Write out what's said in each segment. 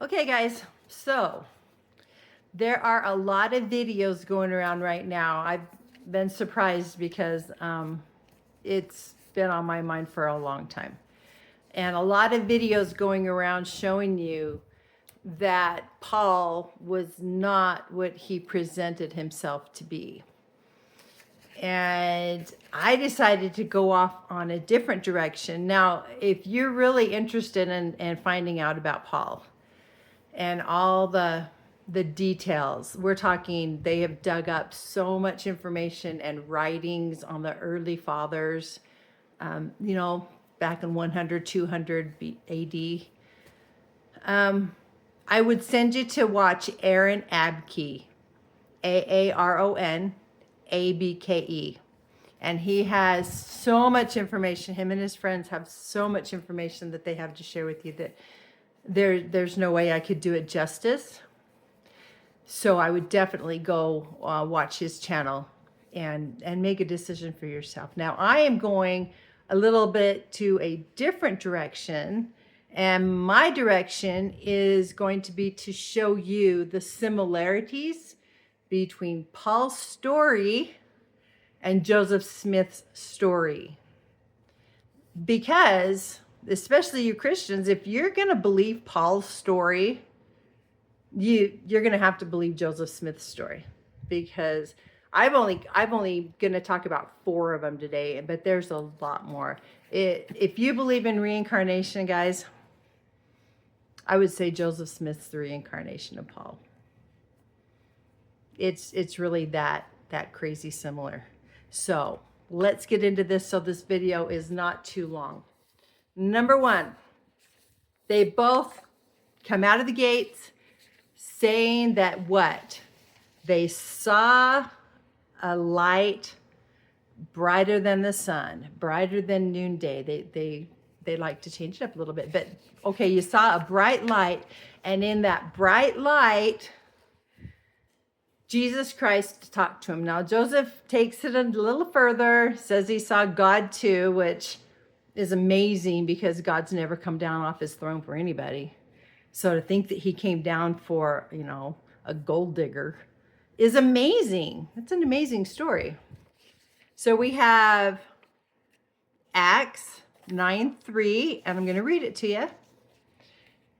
Okay, guys, so there are a lot of videos going around right now. I've been surprised because it's been on my mind for a long time. And a lot of videos going around showing you that Paul was not what he presented himself to be. And I decided to go off on a different direction. Now, if you're really interested in finding out about Paul, and all the details. We're talking, they have dug up so much information and writings on the early fathers, back in 100, 200 AD. I would send you to watch Aaron Abke, Aaron Abke. And he has so much information. Him and his friends have so much information that they have to share with you that there's no way I could do it justice. So I would definitely go watch his channel and make a decision for yourself. Now I am going a little bit to a different direction, and my direction is going to be to show you the similarities between Paul's story and Joseph Smith's story. Because especially you Christians, if you're going to believe Paul's story, you're going to have to believe Joseph Smith's story, because I've only going to talk about 4 of them today, but there's a lot more. If you believe in reincarnation, guys, I would say Joseph Smith's the reincarnation of Paul. It's really that crazy similar. So let's get into this so this video is not too long. Number 1, they both come out of the gates saying that what? They saw a light brighter than the sun, brighter than noonday. They like to change it up a little bit, but okay, you saw a bright light, and in that bright light, Jesus Christ talked to him. Now, Joseph takes it a little further, says he saw God too, which is amazing because God's never come down off his throne for anybody. So to think that he came down for, a gold digger is amazing. It's an amazing story. So we have Acts 9:3, and I'm going to read it to you. It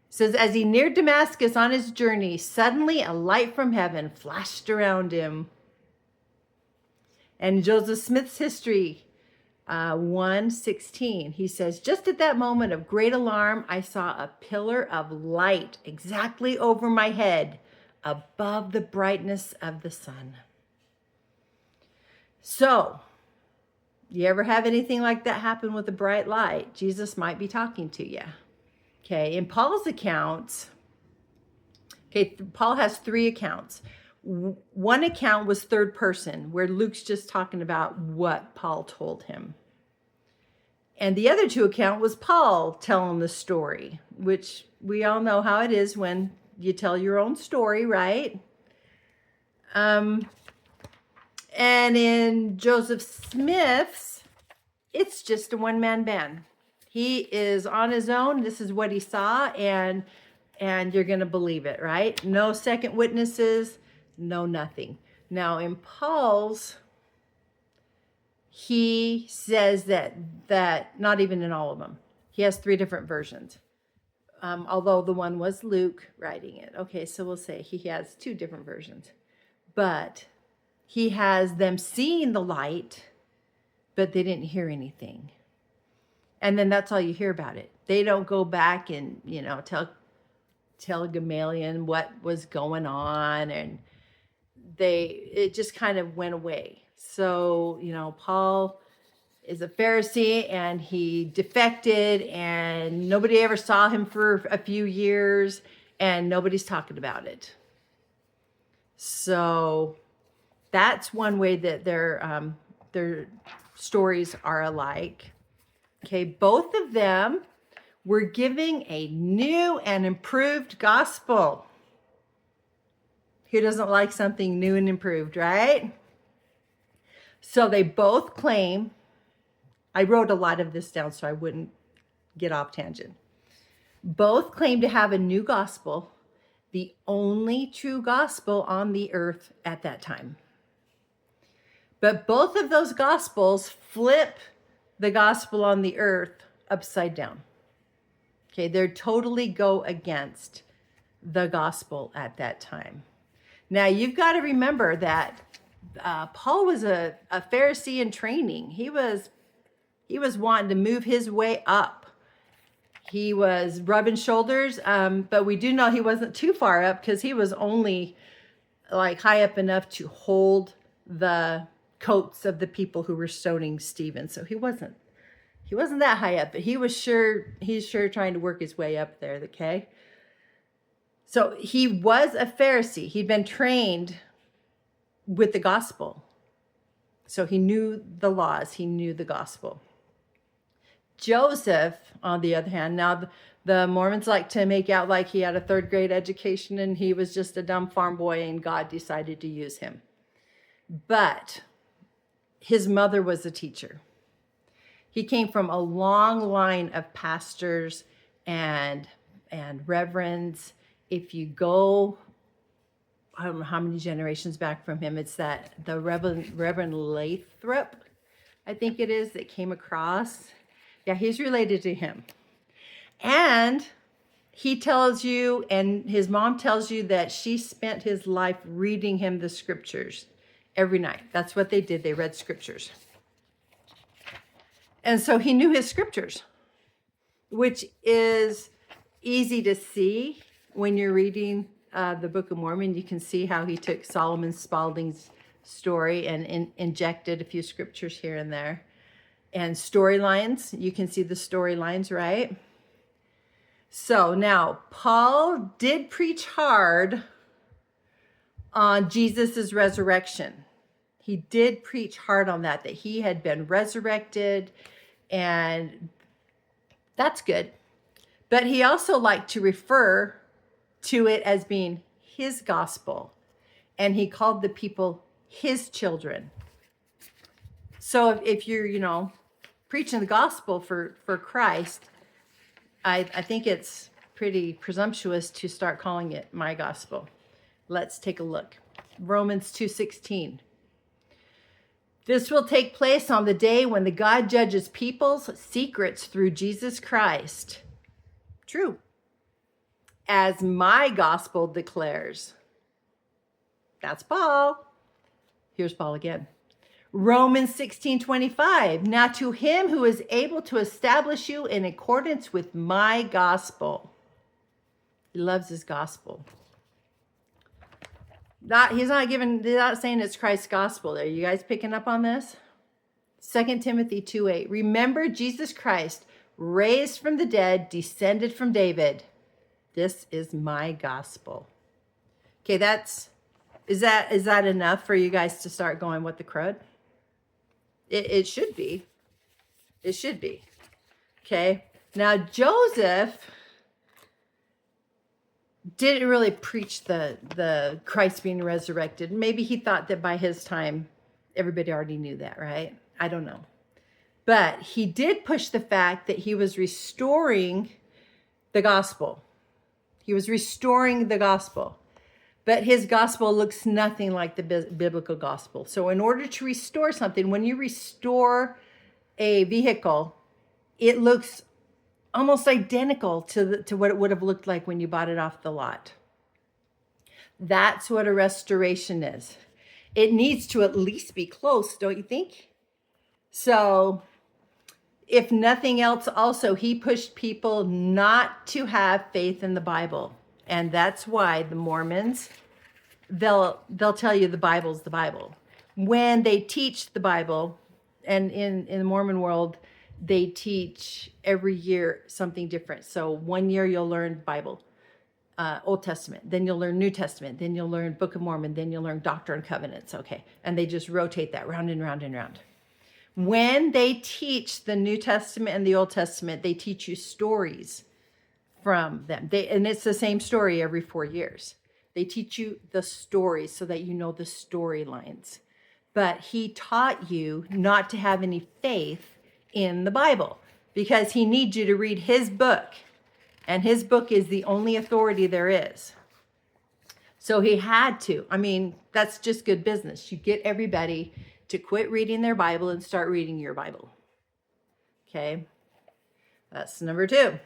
says, as he neared Damascus on his journey, suddenly a light from heaven flashed around him. And Joseph Smith's history, 1:16, he says, just at that moment of great alarm, I saw a pillar of light exactly over my head, above the brightness of the sun. So, you ever have anything like that happen with a bright light? Jesus might be talking to you. Okay, in Paul's accounts, Paul has 3 accounts. One account was third person, where Luke's just talking about what Paul told him. And the other 2 account was Paul telling the story, which we all know how it is when you tell your own story, right? And in Joseph Smith's, it's just a one-man band. He is on his own. This is what he saw, and you're going to believe it, right? No second witnesses, no nothing. Now, in Paul's, he says that not even in all of them. He has 3 different versions. Although the one was Luke writing it. Okay, so we'll say he has 2 different versions. But he has them seeing the light, but they didn't hear anything. And then that's all you hear about it. They don't go back and, tell Gamaliel what was going on, and it just kind of went away. So, Paul is a Pharisee, and he defected, and nobody ever saw him for a few years, and nobody's talking about it. So that's one way that their stories are alike. Okay, both of them were giving a new and improved gospel. Who doesn't like something new and improved, right? So they both claim, I wrote a lot of this down so I wouldn't get off tangent. Both claim to have a new gospel, the only true gospel on the earth at that time. But both of those gospels flip the gospel on the earth upside down. Okay, they totally go against the gospel at that time. Now, you've got to remember that Paul was a Pharisee in training. He was wanting to move his way up. He was rubbing shoulders, but we do know he wasn't too far up because he was only like high up enough to hold the coats of the people who were stoning Stephen. So he wasn't that high up, but he's sure trying to work his way up there, okay? So he was a Pharisee. He'd been trained with the gospel. So he knew the laws, he knew the gospel. Joseph, on the other hand, now the Mormons like to make out like he had a third grade education and he was just a dumb farm boy and God decided to use him. But his mother was a teacher. He came from a long line of pastors and reverends. If you go, I don't know how many generations back from him, it's the Reverend Lathrop, I think it is, that came across. Yeah, he's related to him. And he tells you, and his mom tells you, that she spent his life reading him the scriptures every night. That's what they did. They read scriptures. And so he knew his scriptures, which is easy to see when you're reading the Book of Mormon. You can see how he took Solomon Spaulding's story and injected a few scriptures here and there. And storylines, you can see the storylines, right? So now, Paul did preach hard on Jesus's resurrection. He did preach hard on that he had been resurrected, and that's good. But he also liked to refer to it as being his gospel, and he called the people his children. So if you're, preaching the gospel for Christ, I think it's pretty presumptuous to start calling it my gospel. Let's take a look. Romans 2:16. This will take place on the day when the God judges people's secrets through Jesus Christ. True. As my gospel declares. That's Paul. Here's Paul again. Romans 16:25. Now to him who is able to establish you in accordance with my gospel. He loves his gospel. He's not saying it's Christ's gospel. Are you guys picking up on this? 2 Timothy 2:8. Remember Jesus Christ, raised from the dead, descended from David. This is my gospel. Okay, is that enough for you guys to start going, what the crud? It should be. It should be. Okay. Now, Joseph didn't really preach the Christ being resurrected. Maybe he thought that by his time, everybody already knew that, right? I don't know. But he did push the fact that he was restoring the gospel. He was restoring the gospel. But his gospel looks nothing like the biblical gospel. So in order to restore something, when you restore a vehicle, it looks almost identical to what it would have looked like when you bought it off the lot. That's what a restoration is. It needs to at least be close, don't you think? So if nothing else, also, he pushed people not to have faith in the Bible. And that's why the Mormons, they'll tell you the Bible's the Bible. When they teach the Bible, and in the Mormon world, they teach every year something different. So one year you'll learn Bible, Old Testament, then you'll learn New Testament, then you'll learn Book of Mormon, then you'll learn Doctrine and Covenants, okay? And they just rotate that round and round and round. When they teach the New Testament and the Old Testament, they teach you stories from them. And it's the same story every 4 years. They teach you the stories so that you know the storylines. But he taught you not to have any faith in the Bible because he needs you to read his book And his book is the only authority there is. So he had to. I mean, that's just good business. You get everybody to quit reading their Bible and start reading your Bible. Okay. That's number 2.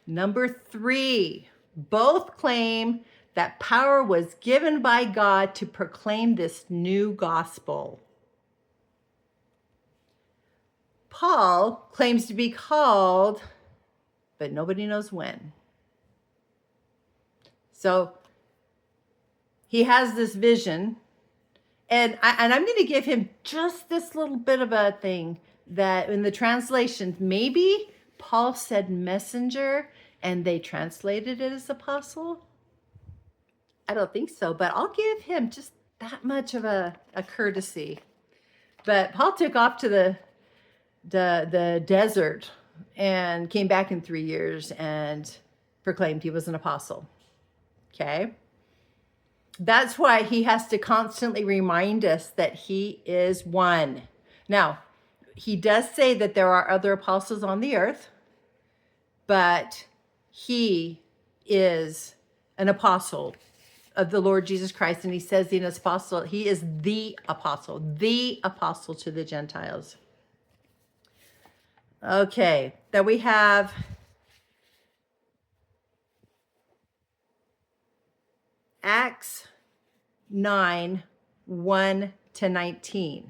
Number 3, both claim that power was given by God to proclaim this new gospel. Paul claims to be called, but nobody knows when. So he has this vision, and I'm going to give him just this little bit of a thing that in the translation, maybe Paul said messenger and they translated it as apostle. I don't think so, but I'll give him just that much of a courtesy. But Paul took off to the desert and came back in 3 years and proclaimed he was an apostle. Okay? That's why he has to constantly remind us that he is one. Now, he does say that there are other apostles on the earth, but he is an apostle of the Lord Jesus Christ. And he says in his apostle, he is the apostle to the Gentiles. Okay, then we have Acts 9, 1-19.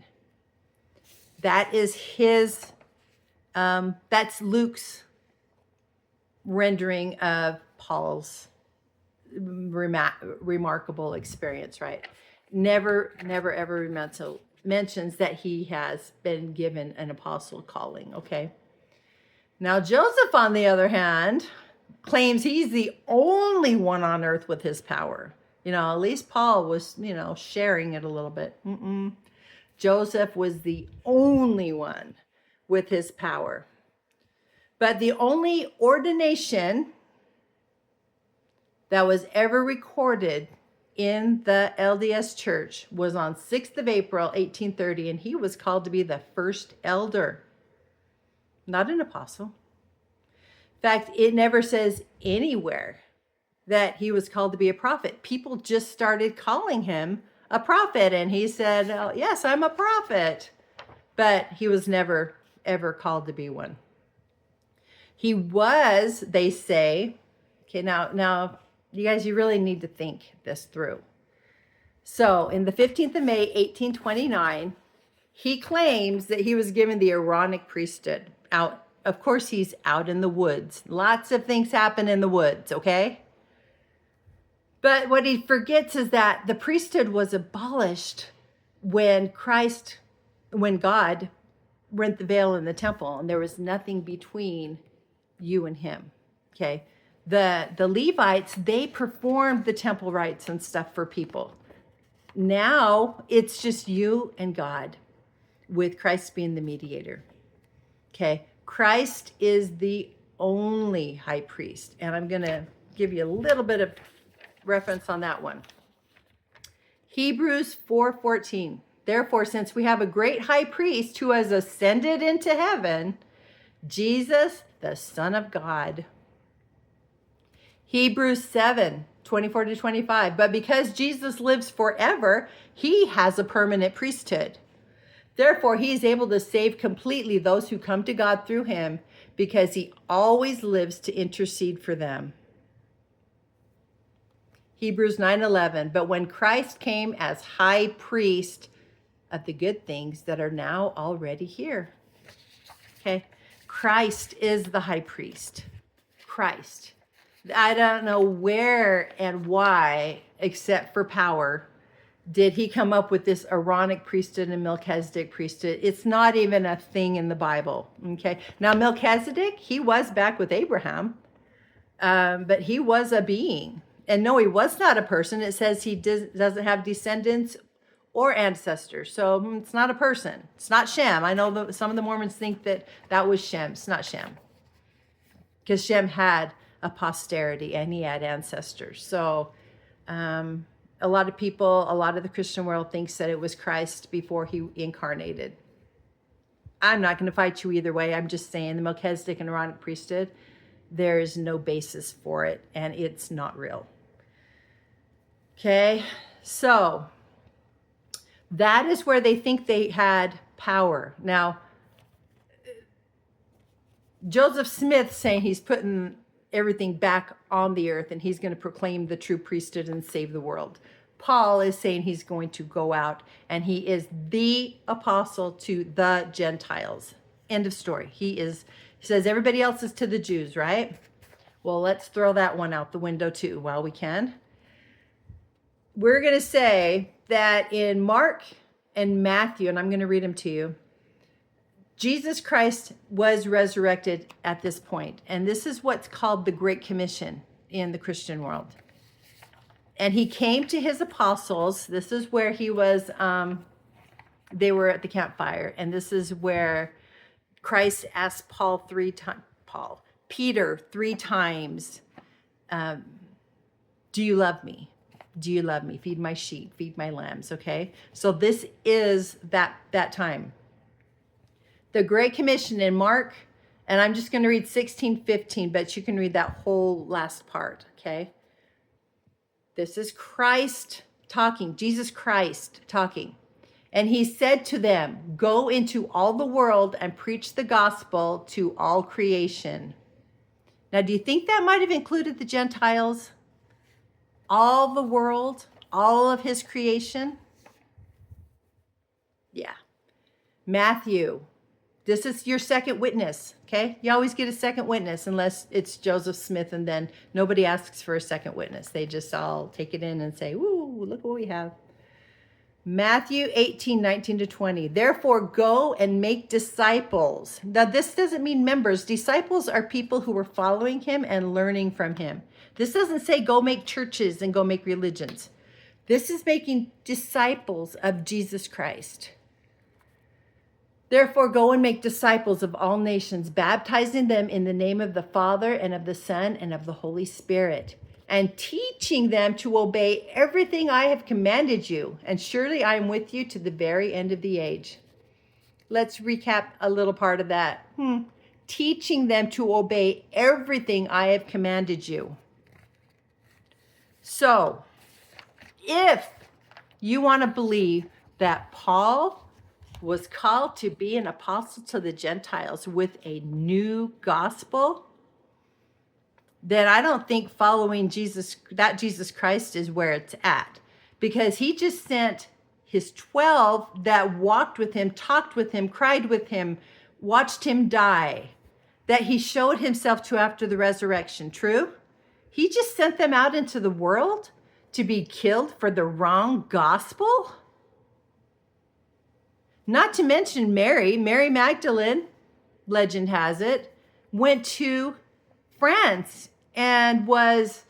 That is his, that's Luke's rendering of Paul's remarkable experience, right? Never ever mentions that he has been given an apostle calling, okay? Now, Joseph, on the other hand, claims he's the only one on earth with his power. At least Paul was, sharing it a little bit. Joseph was the only one with his power. But the only ordination that was ever recorded in the LDS Church was on 6th of April, 1830, and he was called to be the first elder, not an apostle. In fact, it never says anywhere that he was called to be a prophet. People just started calling him a prophet, and he said, "Oh, yes, I'm a prophet." But he was never, ever called to be one. He was, they say, okay, now, you guys, you really need to think this through. So, in the 15th of May, 1829, he claims that he was given the Aaronic priesthood. Of course, he's out in the woods. Lots of things happen in the woods, okay? But what he forgets is that the priesthood was abolished when God rent the veil in the temple, and there was nothing between you and him, okay? The Levites, they performed the temple rites and stuff for people. Now it's just you and God, with Christ being the mediator, okay? Christ is the only high priest, and I'm going to give you a little bit of reference on that one. Hebrews 4:14. Therefore, since we have a great high priest who has ascended into heaven, Jesus, the Son of God. Hebrews 7:24-25. But because Jesus lives forever, he has a permanent priesthood. Therefore, he is able to save completely those who come to God through him, because he always lives to intercede for them. Hebrews 9:11. But when Christ came as high priest of the good things that are now already here. Okay. Christ is the high priest. Christ. I don't know where and why, except for power, did he come up with this Aaronic priesthood and Melchizedek priesthood. It's not even a thing in the Bible. Okay. Now, Melchizedek, he was back with Abraham, but he was a being. And no, he was not a person. It says he doesn't have descendants or ancestors. So it's not a person. It's not Shem. I know some of the Mormons think that was Shem. It's not Shem. Because Shem had a posterity and he had ancestors. So a lot of the Christian world thinks that it was Christ before he incarnated. I'm not going to fight you either way. I'm just saying the Melchizedek and Aaronic priesthood, there is no basis for it, and it's not real. Okay, so that is where they think they had power. Now, Joseph Smith saying he's putting everything back on the earth and he's going to proclaim the true priesthood and save the world. Paul is saying he's going to go out and he is the apostle to the Gentiles. End of story. He says everybody else is to the Jews, right? Well, let's throw that one out the window too while we can. We're going to say that in Mark and Matthew, and I'm going to read them to you, Jesus Christ was resurrected at this point. And this is what's called the Great Commission in the Christian world. And he came to his apostles. This is where he was, they were at the campfire. And this is where Christ asked Peter 3 times, do you love me? Do you love me? Feed my sheep, feed my lambs, okay? So this is that time. The Great Commission in Mark, and I'm just going to read 16:15, but you can read that whole last part, okay? This is Christ talking, Jesus Christ talking. And he said to them, go into all the world and preach the gospel to all creation. Now, do you think that might have included the Gentiles? All the world, all of his creation? Yeah. Matthew. This is your second witness, okay? You always get a second witness unless it's Joseph Smith, and then nobody asks for a second witness. They just all take it in and say, woo, look what we have. Matthew 18:19-20. Therefore, go and make disciples. Now, this doesn't mean members. Disciples are people who are following him and learning from him. This doesn't say go make churches and go make religions. This is making disciples of Jesus Christ. Therefore, go and make disciples of all nations, baptizing them in the name of the Father and of the Son and of the Holy Spirit, and teaching them to obey everything I have commanded you. And surely I am with you to the very end of the age. Let's recap a little part of that. Teaching them to obey everything I have commanded you. So, if you want to believe that Paul was called to be an apostle to the Gentiles with a new gospel, then I don't think following Jesus Christ is where it's at. Because he just sent his 12 that walked with him, talked with him, cried with him, watched him die, that he showed himself to after the resurrection. True? He just sent them out into the world to be killed for the wrong gospel? Not to mention Mary Magdalene, legend has it, went to France and was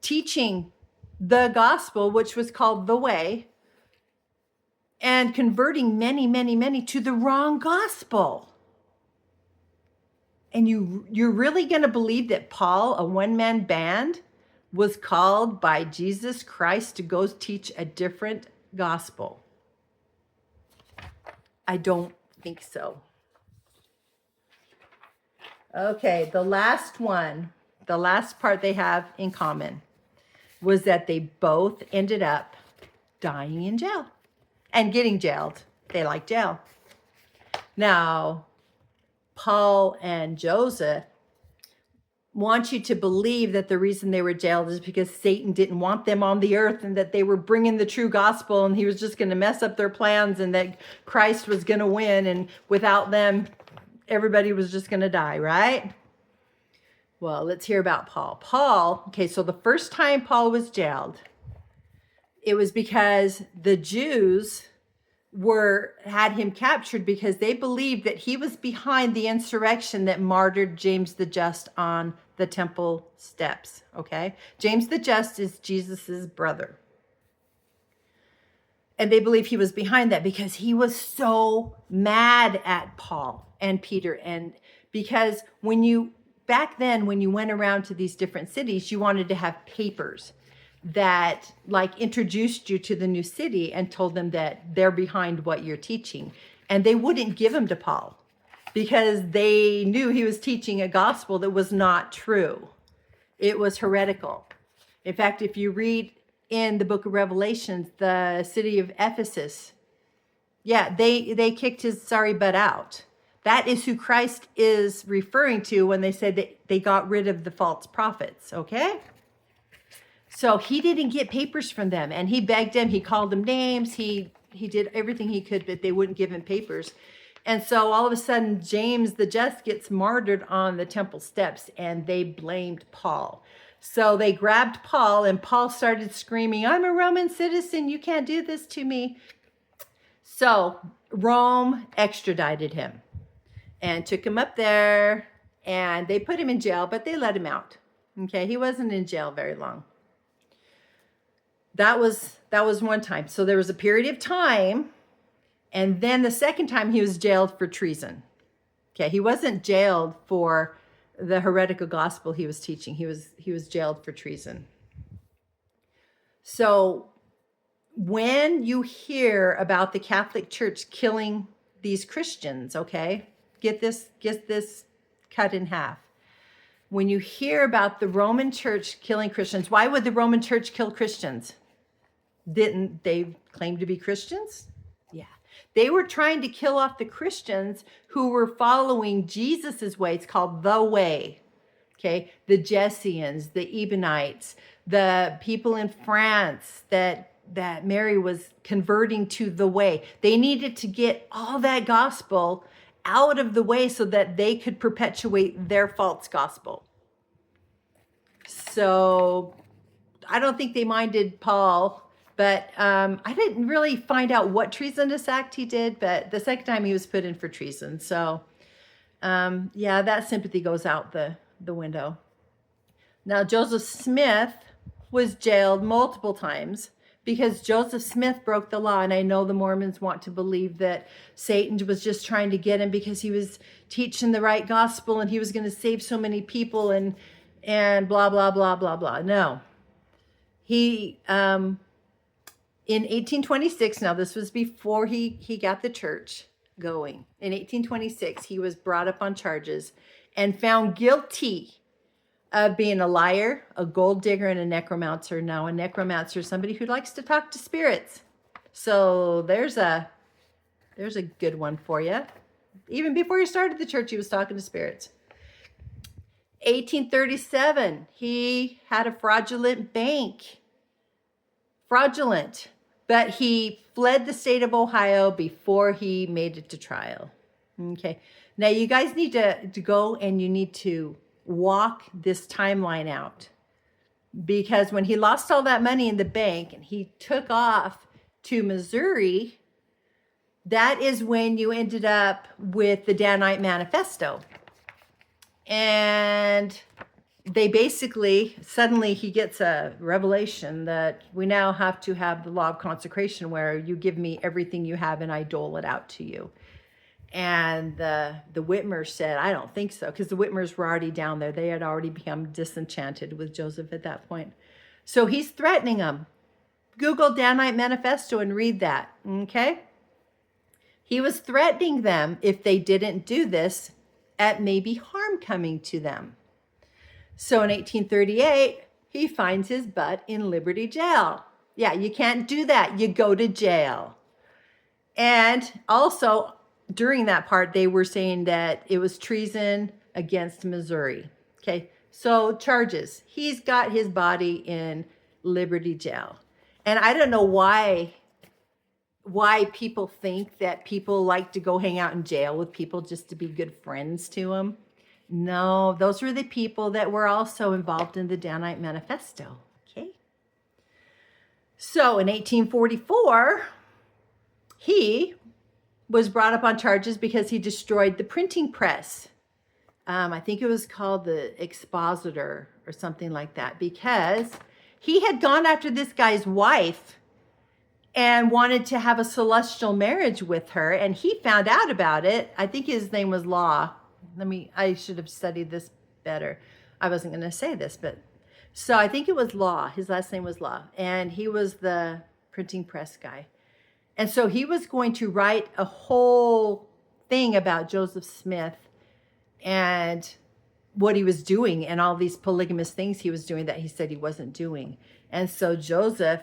teaching the gospel, which was called the way, and converting many, many, many to the wrong gospel. And you're really going to believe that Paul, a one-man band, was called by Jesus Christ to go teach a different gospel? I don't think so. Okay, the last one, the last part they have in common was that they both ended up dying in jail and getting jailed. They like jail. Now, Paul and Joseph want you to believe that the reason they were jailed is because Satan didn't want them on the earth and that they were bringing the true gospel and he was just going to mess up their plans and that Christ was going to win, and without them, everybody was just going to die, right? Well, let's hear about Paul. Okay, so the first time Paul was jailed, it was because the Jews had him captured because they believed that he was behind the insurrection that martyred James the Just on the temple steps, okay? James the Just is Jesus's brother. And they believe he was behind that because he was so mad at Paul and Peter. And because back then, when you went around to these different cities, you wanted to have papers that introduced you to the new city and told them that they're behind what you're teaching. And they wouldn't give them to Paul because they knew he was teaching a gospel that was not true. It was heretical. In fact, if you read in the book of Revelations, the city of Ephesus, they kicked his sorry butt out. That is who Christ is referring to when they said that they got rid of the false prophets, okay? So he didn't get papers from them, and he begged them, he called them names, he did everything he could, but they wouldn't give him papers. And so all of a sudden, James the Just gets martyred on the temple steps, and they blamed Paul. So they grabbed Paul, and Paul started screaming, "I'm a Roman citizen, you can't do this to me." So Rome extradited him and took him up there, and they put him in jail, but they let him out. Okay, he wasn't in jail very long. That was one time. So there was a period of time, and then the second time he was jailed for treason. Okay, he wasn't jailed for the heretical gospel he was teaching. He was jailed for treason. So when you hear about the Catholic Church killing these Christians, okay, get this cut in half. When you hear about the Roman Church killing Christians, why would the Roman Church kill Christians? Didn't they claim to be Christians? Yeah. They were trying to kill off the Christians who were following Jesus's way. It's called the way. Okay. The Jessians, the Ebionites, the people in France that Mary was converting to the way. They needed to get all that gospel out of the way so that they could perpetuate their false gospel. So I don't think they minded Paul, but I didn't really find out what treasonous act he did, but the second time he was put in for treason. So that sympathy goes out the window. Now, Joseph Smith was jailed multiple times because Joseph Smith broke the law. And I know the Mormons want to believe that Satan was just trying to get him because he was teaching the right gospel and he was going to save so many people and blah, blah, blah, blah, blah. No. He, in 1826, now this was before he got the church going. In 1826, he was brought up on charges and found guilty of being a liar, a gold digger, and a necromancer. Now, a necromancer is somebody who likes to talk to spirits. So there's a good one for you. Even before he started the church, he was talking to spirits. 1837, he had a fraudulent bank. Fraudulent. But he fled the state of Ohio before he made it to trial. Okay. Now, you guys need to go and you need to walk this timeline out, because when he lost all that money in the bank and he took off to Missouri, that is when you ended up with the Danite Manifesto. And they basically, suddenly he gets a revelation that we now have to have the law of consecration where you give me everything you have and I dole it out to you. And the Whitmers said, I don't think so, because the Whitmers were already down there. They had already become disenchanted with Joseph at that point. So he's threatening them. Google Danite Manifesto and read that, okay? He was threatening them if they didn't do this at maybe harm coming to them. So in 1838, he finds his butt in Liberty Jail. Yeah, you can't do that. You go to jail. And also, during that part, they were saying that it was treason against Missouri. Okay, so charges. He's got his body in Liberty Jail. And I don't know why people think that people like to go hang out in jail with people just to be good friends to them. No, those were the people that were also involved in the Danite Manifesto. Okay. So in 1844, he was brought up on charges because he destroyed the printing press. I think it was called the Expositor or something like that, because he had gone after this guy's wife and wanted to have a celestial marriage with her, and he found out about it. I think his name was Law. I should have studied this better. I wasn't going to say this, but so I think it was Law. His last name was Law, and he was the printing press guy. And so he was going to write a whole thing about Joseph Smith and what he was doing and all these polygamous things he was doing that he said he wasn't doing. And so Joseph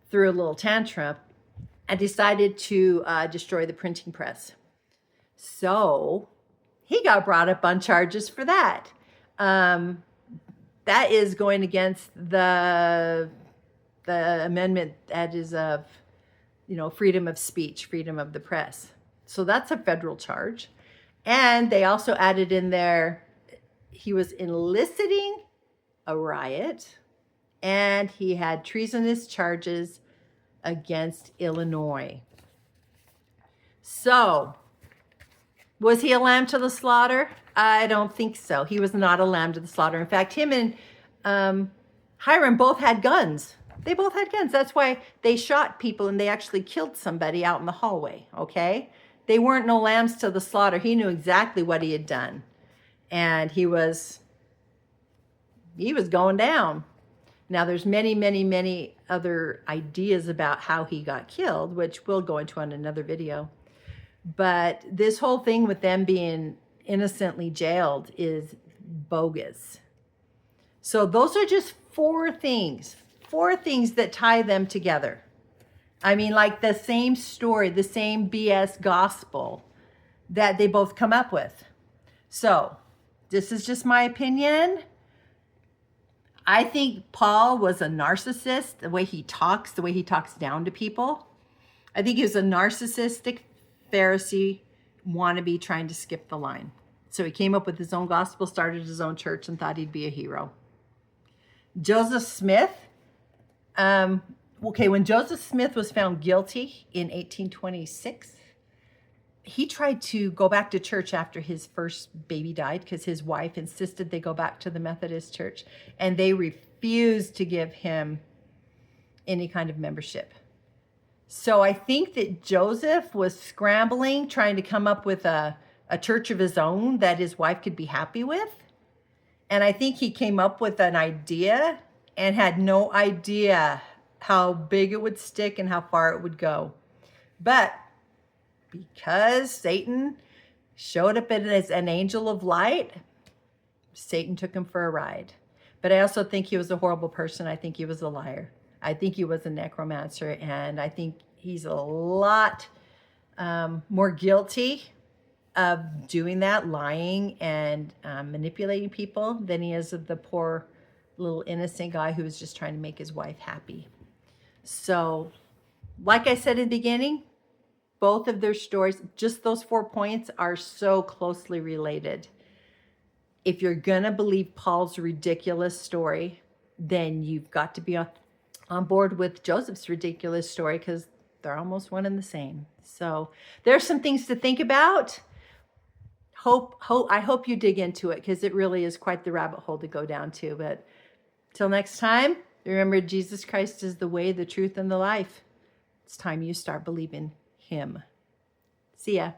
threw a little tantrum and decided to destroy the printing press. So he got brought up on charges for that. That is going against the amendment that is of, freedom of speech, freedom of the press. So that's a federal charge. And they also added in there, he was enlisting a riot, and he had treasonous charges against Illinois. So, was he a lamb to the slaughter? I don't think so. He was not a lamb to the slaughter. In fact, him and Hiram both had guns. They both had guns. That's why they shot people and they actually killed somebody out in the hallway, okay? They weren't no lambs to the slaughter. He knew exactly what he had done. And he was going down. Now, there's many, many, many other ideas about how he got killed, which we'll go into on another video. But this whole thing with them being innocently jailed is bogus. So those are just four things that tie them together. I mean, like the same story, the same BS gospel that they both come up with. So this is just my opinion. I think Paul was a narcissist, the way he talks down to people. I think he was a narcissistic Pharisee wannabe trying to skip the line. So he came up with his own gospel, started his own church, and thought he'd be a hero. Joseph Smith. When Joseph Smith was found guilty in 1826, he tried to go back to church after his first baby died because his wife insisted they go back to the Methodist church, and they refused to give him any kind of membership. So I think that Joseph was scrambling, trying to come up with a church of his own that his wife could be happy with. And I think he came up with an idea and had no idea how big it would stick and how far it would go. But because Satan showed up as an angel of light, Satan took him for a ride. But I also think he was a horrible person. I think he was a liar. I think he was a necromancer. And I think he's a lot more guilty of doing that, lying and manipulating people, than he is of the poor little innocent guy who was just trying to make his wife happy. So, like I said in the beginning, both of their stories, just those 4 points, are so closely related. If you're going to believe Paul's ridiculous story, then you've got to be on board with Joseph's ridiculous story, because they're almost one and the same. So there's some things to think about. I hope you dig into it, because it really is quite the rabbit hole to go down to. But till next time, remember, Jesus Christ is the way, the truth, and the life. It's time you start believing him. See ya.